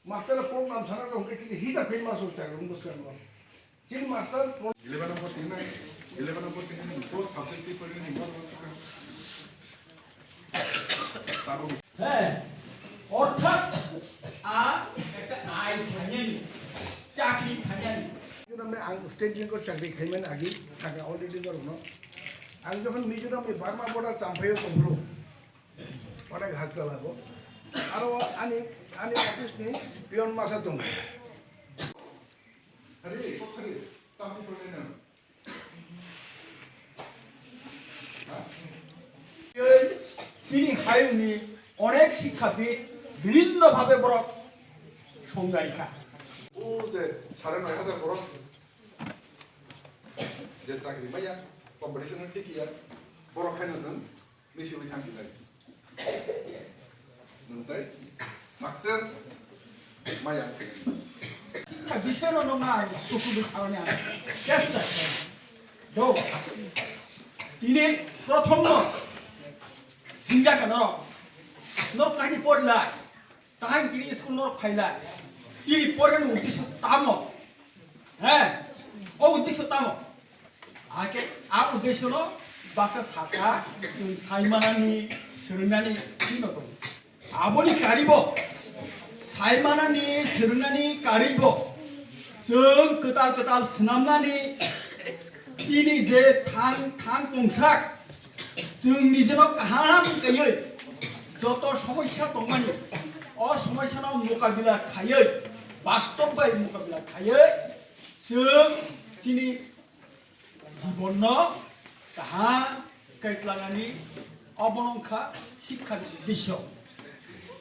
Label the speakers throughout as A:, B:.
A: master program sana dong kita hisap film masuk cakap rumus kan lo. Cini master
B: 11 number 10 11 number 10 ini post subjective पर ini बार तारो
C: হ্যাঁ অর্থাৎ আর একটা আয় খাইনি চাকরি খাইনি
A: Mizoram में ang state jengko cakri khaiman agi thaga already karo no. Ang jokhon Mizoram e Burma border champhayo tongro. Onek hat chalabo. Aro ani office ni pion masa dong.
B: अरे कब सरे तामी पड़े ना
C: এই চিনি খাইনি অনেক শিক্ষাবিদ বিভিন্নভাবে বড় সংজ্ঞায়িকা
B: 오 이제 사례는 하자 보러 이제 자기 뭐야 컴피티션을 뛰기야 보러 하면은 미션이 당신다 근데 सक्सेस 뭐야 지금
C: শিক্ষা বিষয়ের নয় চকুদের কারণে আমি চেষ্টা করি তো তিনি প্রথম সিঙ্গাকে নর কাহিনী পড়লাই তাহাই তিনি স্কুল নর খাইলাই চিনি পড়েন উদ্দেশ্য তাম হ্যাঁ ও উদ্দেশ্য তাম আগে আর উদ্দেশ্য ন বাচ্চা সাকা সাইমানানি सोलोंनानै थिनो दं आबोनि कारिबो साइमानानि सोलोंनानै कारिबो जों कताल सोनामनानै तिनि जे थां गंसाक जोंनि जेन' गाहाम गैयै जत' समस्या दंमानि अ समस्यानाव मोकाबिला खायै बास्तबै मोकाबिला खायै जों तिनि जीवन गाहाम कैट्लानानै अबनंखा शिक्षा दिश्य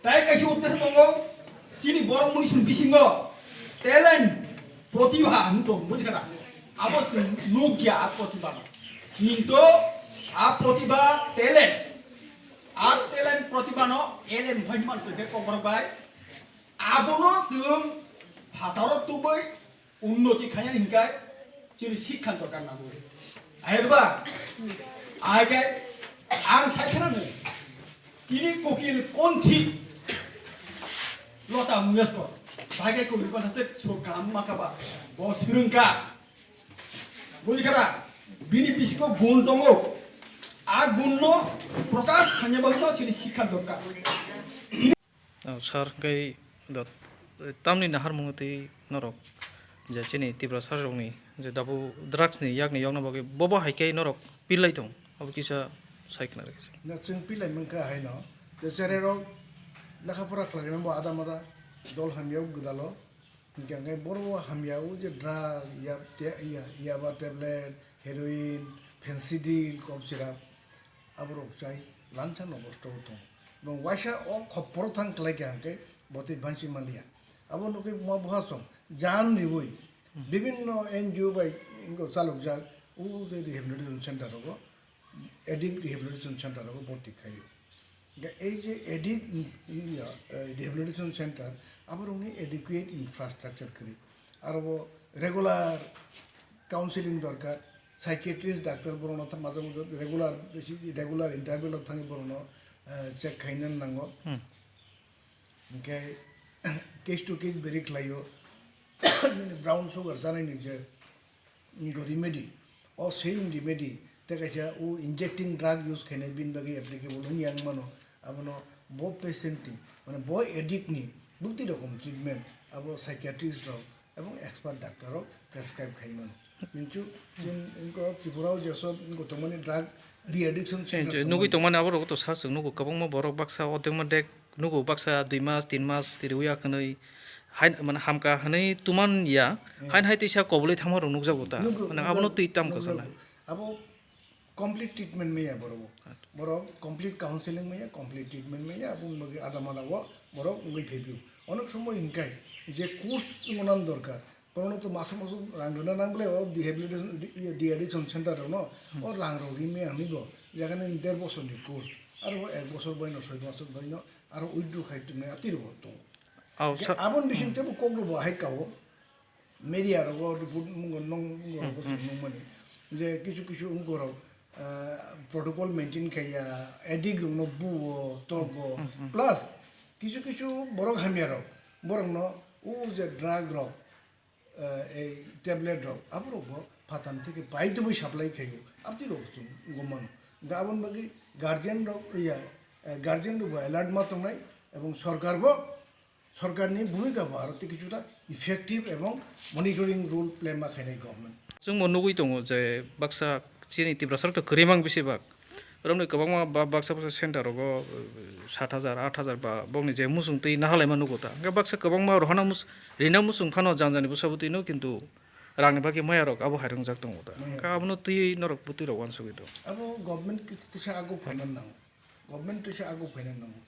C: ताई कैसे उद्देश्य दङ तिनि बर' मनिसुन बिसिङ टेलेन्ट प्रतिभा हन्तो बुझिगरा आवश्य लोग्या प्रतिभा किन्तु आ प्रतिभा टेलेन्ट प्रतिभा न एलेन भाइ मानसिके कबरबाय आबनो जों भारत तुबै उन्नति खायन हिंगाय जों शिक्षा दरकार नांगौ आयरबा आगे आं सायखनानै किनि कोकिल कोन्थि लता मुयस्को भागे को रिकनसे सोकाम माकाबा बसुरुंका बुझिगरा बिनि बिसिको गुण दङ आ गुण प्रकाश खानेबानो जोंनि शिक्षा दरकार
D: सार गई तामनि नाहार मुंगति नरक जे चिनि twiprasarwchapmwng जे दाबो ड्राग्स नि यागनि यावना बागै बबा हाइके नरक पिलाय दं अब किसा साइकना रे
A: ना जों पिलाय मोनका हायनो जे जेरेरो लेखाफोरा खालामनानै बो आदा मादा दल हामियाव गोदाल गांगाय बर' हामियाव जे ड्राग याबा टेबलेट हेरोइन फेंसिडिल कफ सिराप आबरक जाय लानसान अबस्था दं এবং ওয়াইসা ও খপ্পর থাং ক্লাইকে হাঁকে বতে ভান্সি মালিয়া আবো নকে মা বহাসম জান রিবই বিভিন্ন এনজিও বাই ইনকো চালক যাক ও যে রিহেবিলিটেশন সেন্টার হবো এডিক্ট রিহেবিলিটেশন সেন্টার হবো ভর্তি খাইও এই যে এডিক্ট রিহেবিলিটেশন সেন্টার আবার উনি এডিকুয়েট ইনফ্রাস্ট্রাকচার করি আর রেগুলার কাউন্সিলিং দরকার সাইকিয়াট্রিস্ট ডাক্তার বরণ মাঝে মাঝে রেগুলার ইন্টারভিউ থাকি বরণ चेक खाइनन नांगो ओमफ्राय केस टू केस बेरि खालायो ब्राउन सुगार जानायनि जे रिमेडि अ सेम रिमेडि तेकायसा उ इंजेक्टिंग ड्राग यूज खायनाय बिन बागै एप्लिकेबल यां मानो आबनो बो पेशेंटनि माने बो एडिक्टनि बुक्ति रकम ट्रिटमेंट आबो साइकियाट्रिस्ट रक एबं एक्सपार्ट डाक्टर रक प्रेसक्राइब खायमोन किन्तु जों इनको त्रिपुराव जेसब गतमानि drag The addiction center.
D: Nugu itu mana awal waktu sahs, nugu kabang mau borok baksa, oteng mendek, nugu baksa 2 mas, 3 mas, kiriuya kanai, hain mana hamka kanai tuman ya, hain hai tisha kobuli thamar nugu jabota, mana abon tu itam kasana.
A: Abo complete treatment में या borok complete counseling में या complete treatment में या abon bagi ada mana wa borok ngai febiu. Onek somoy ingkai je course monan dorkar. Kalau itu masuk rangguna nangle oh di addiction center no oh rangro rime ani bo jangan ini 1.5 বছর ni course aro 1 বছর boyno 6 বছর boyno aro uidru khaitu ne atir bo to abon bising te bo kogro bo hai kawo media ro go nong mani je কিছু ngoro protocol maintain kaya edig no bu to go plus কিছু বড় হামিয়ারো borongno o je drug rok এই tablet rock আবরব ফাতান থেকে বাইতে বই supply খাইও আপনি rock গমান গাবন বাকি গার্জিয়ান রক ইয়া গার্জিয়ান রব অ্যালার্ট মাতংনাই এবং সরকারনি ভূমিকা ভারতে কিছুটা ইফেক্টিভ এবং মনিটরিং রুল প্লে মাখাইনাই গভর্নমেন্ট
D: जों नुगै दङ जे बाक्सा चिनि तिब्रासारखौ गोरिमां बेसेबां ओरैनो गोबां बाक्सा सेन्टाराव 7,000 8,000 बा बंनि जे मुसुं तै नाहालायमा नुगोता बाक्सा गोबां मा रहाना रिना मुसुं फानो जानजानि बुसाबो तैनो किन्तु रांनि बाकी माया रक आबो हायरं जाक दङ दा गाबनो तै नरक बुति रक वान सुगिदो
A: आबो गभर्नमेंट किसे आगो फाइनान नांगौ गभर्नमेंट किसे आगो फाइनान नांगौ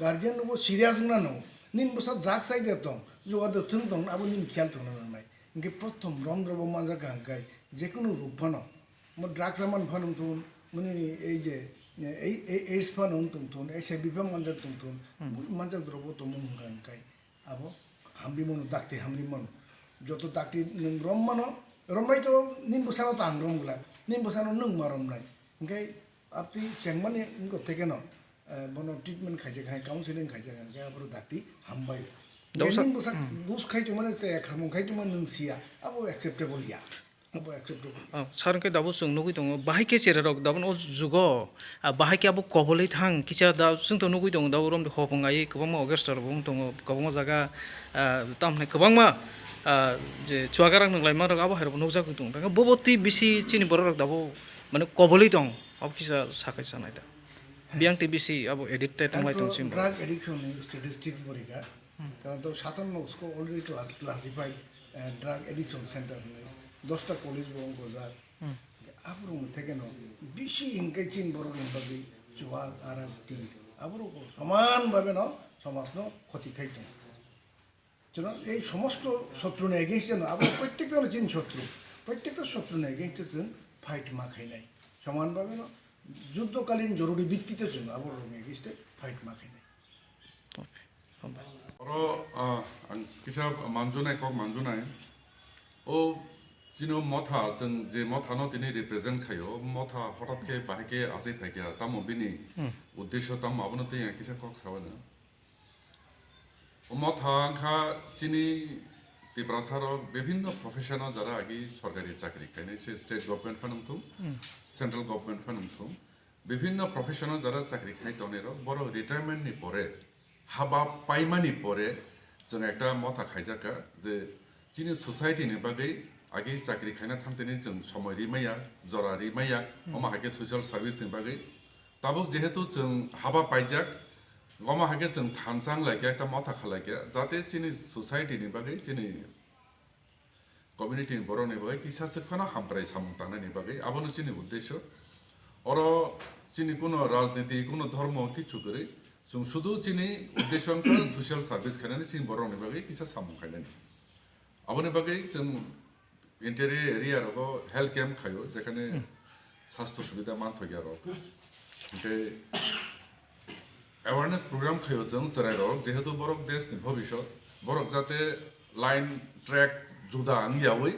A: गार्जियन नुबो सिरियास ना नो निन बसा ड्राग्स आइ देतों जो आदो थुं दं आबो निन ख्याल थुं नांनाय इनके प्रथम रंद्रब मानजा गांगाय जेकुनु रूप फानो म ड्राग्स आमान फानुं तुन मुनि এই যে এই এইডস ফানুं तुन ऐसे बिफां मानजा तुन मानजा द्रब तो मुं गांगाय आबो हामबि मनो दाक्ति हामबि मनो joto takti nung rom mano romai to nin busano tang rom gula nin busano nung marom nai ngai apti chengmani ngo teke no bono treatment khaje khai counseling khaje khai abro dakti hambai nin busak bus khai to mane se khamung khai to man nung sia abo acceptable ya abo acceptable
D: सारके दाबो जों नुगै दङ बाहाय के जेरक दाबो जुगो बाहाय के आबो कबलै थां किसा दा जों तो नुगै दङ दाबो रम हबंगाय गोबां मा अगेस्टार बुं दङ गोबां जागा तामने गोबां मा जे चुवागारां नंलाय मा रक आबो हायरब नौजागो दङ दा बबती बिसि चिनि बर रक दाबो माने कबलै दं अब किसा साखाय जानाय दा बियांति बिसि आबो एडिक्टेड थांलाय दं सिम
A: drug addiction statistics बरिगा कारण तो 57 उसको already classified drug addiction center है 10টা কলেজ বং গজা আবরু থেকে ন বেশি ইনকাই চিন বড় বাকি জুয়া আর তীর আবরু সমান ভাবে ন সমাজ ন ক্ষতি খাইতো যেন এই সমস্ত শত্রু না এগেইনস্ট যেন আবার প্রত্যেকটা চিন প্রত্যেকটা শত্রু না এগেইনস্ট যেন ফাইট মাখাই নাই সমানভাবে ন যুদ্ধকালীন জরুরি ভিত্তিতে যেন আবার এগেইনস্টে ফাইট মাখাই নাই
B: किसा मानजुनाय कक मानजुनाय ओ जिनो मथा जों जे मथानो दिनै रिप्रेजेन्ट खायो मथा हठातके बाहायके आसै फायके तामो बिनि उद्देश्य ताम आबनो तै किसा कक सावनो मथा खा चिनि तिब्रासार विभिन्न प्रोफेशनल जरा आगि सरकारी चाकरी खायनाय से स्टेट गभर्नमेंट फानुमथु सेंट्रल गभर्नमेंट फानुमथु विभिन्न प्रोफेशनल जरा चाकरी खाय तनेर बर रिटायरमेंट नि परे हाबा पाइमानि परे जों एकटा मथा खायजाका जे चिनि सोसाइटी नि बागै आगे चाकरी खायना थामतेनि जों समय रिमाया जरा रिमाया अमा हागे सोशल सार्भिस नि बागै ताबुक जेहेतु जों हाबा पाइजाक गमा हागे जों थानसां लायके एकटा मथा खालायके जाते चिनि सोसाइटी नि बागै चिनि कम्युनिटी नि बरनि बागै किसासे खना हामप्राय सामतानाय नि बागै आबनो चिनि उद्देश्य और चिनि कोनो राजनीति कोनो धर्म किछु गरै जों शुधु चिनि उद्देश्य सोशल सार्भिस खायनानै चिनि बरनि बागै किसा सामु खायनानै आबनि बागै जों इंटेरियर एरिया रको हेल्थ कैम्प खायो जेखाने स्वास्थ्य सुविधा मान थगिया रक ओमफ्राय अवेयरनेस प्रोग्राम खायो जों जराय रक जेहेतु बरक देश नि भविष्य बरक जाते लाइन ट्रैक जुदा अंगियावै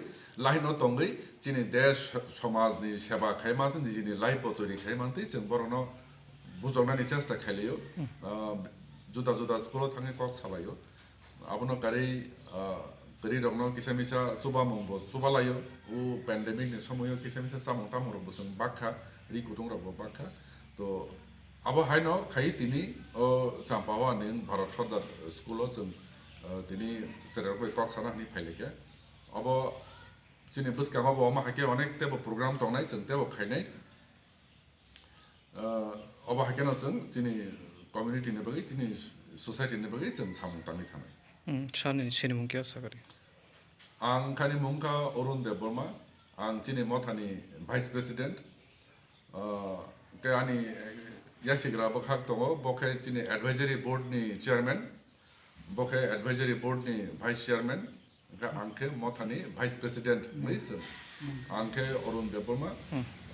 B: लाइन तंगै चिनि देश समाज नि सेवा खायमाते निजिनि लाइफ तैरि खायमाते जों बरनो बुजौनानि चेष्टा खालियो जुदा जुदा स्कुल थाङै कक सालायो आबनो गारि गरी रंगनो किसामिसा सुबा मंगबो सुबा लायो उ पेंडेमिक नि समयो किसामिसा सामं तामरो बसं बाखा रि गुदुं रबो बाखा तो आबो हायनो खाइ तिनि चांपावा नि भारत सरदार स्कुलो जों तिनि जेराव कोइ कक्साना नि फाइलेके अब चिनि बुसकामा बो माहाके अनेक तेबो प्रोग्राम तंनाय जों तेबो खायनाय अब हाकेनो जों चिनि कम्युनिटी नि बगै चिनि सोसाइटी नि बगै जों सामं तानि थानाय
D: सानि सिनि मुंकिया सागारि
B: आं खानि मुंखा अरुण देव बर्मा आं चिनि मथानि भाइस प्रेसिडेंट के आनि यासिग्रा बखाक दङ बखे चिनि एडभाइजरी बोर्ड नि चेयरमैन बखे एडभाइजरी बोर्ड नि भाइस चेयरमैन का आंखे मथानि भाइस प्रेसिडेंट मैसो आंखे अरुण देव बर्मा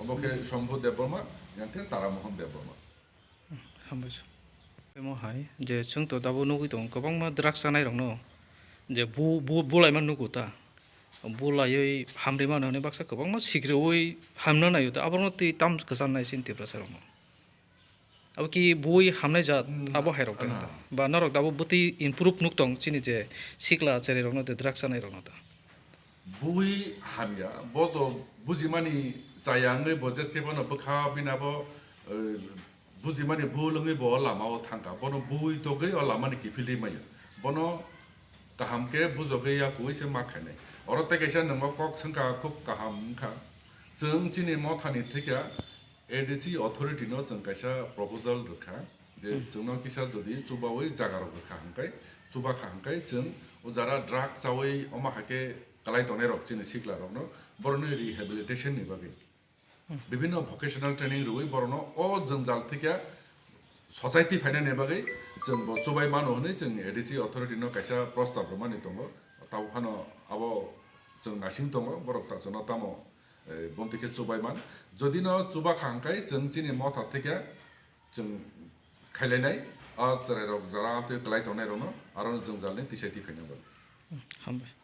B: बखे शंभु देव बर्मा यांखे तारामोहन देव बर्मा
D: हामबायसो महाय जे जों तो दाबो नुगै दं गोबां मा ड्राग्स जानाय रंनो जे बुलाय मान नुगोता बुलायै हामरे मान होने बाक्सा गोबां मा सिग्रेवै हामना नायो दा आबरनो ति ताम गोजाननाय सिन्तिफ्रा सारनो abo ki bui hamnai jat abo hairok tang ba norok dabo buti improve nuk tong chini je sikla cheri rok no te drugs anai rok no ta
B: bui hamya bodo bujimani sayangai bojes ke bono bkha binabo bujimani bulungi bo lamao thangka bono bui togai o lamani ki phili maya bono kaham ke bujogai ya kui se makhane oro te kaisa namo kok sangka khub kaham kha जों चिनि मथानि थेका ADC authority no जों कायसा proposal रखा जे जोंनाव किसा जदि चुबावै जागाराव रखा हांकाय चुबा खांकाय जों उजारा drag जावै अमा हाके कलाय तने रक चिनि सिखला रकनो बरनो रिहेबिलिटेशन नि बागै विभिन्न भोकेशनल ट्रेनिंग रुवै बरनो अ जंजाल थेका सोसाइटी फाइनाने बागै जों चुबाय मानो हनै जों एडिसि अथॉरिटी नो कायसा प्रस्ताव रमानि दङ ताव फानो आबो जों नासिं दङ बरक ता जोना तामो बन्तिके चुबायमान जदि न चुबा खांकाय जों चिनि मथा थेका जों खायलायनाय आ जराय रक जरा ते क्लाय तनाय रनो आरो जों जालनि तिसायति फैनांगौ
D: हामबाय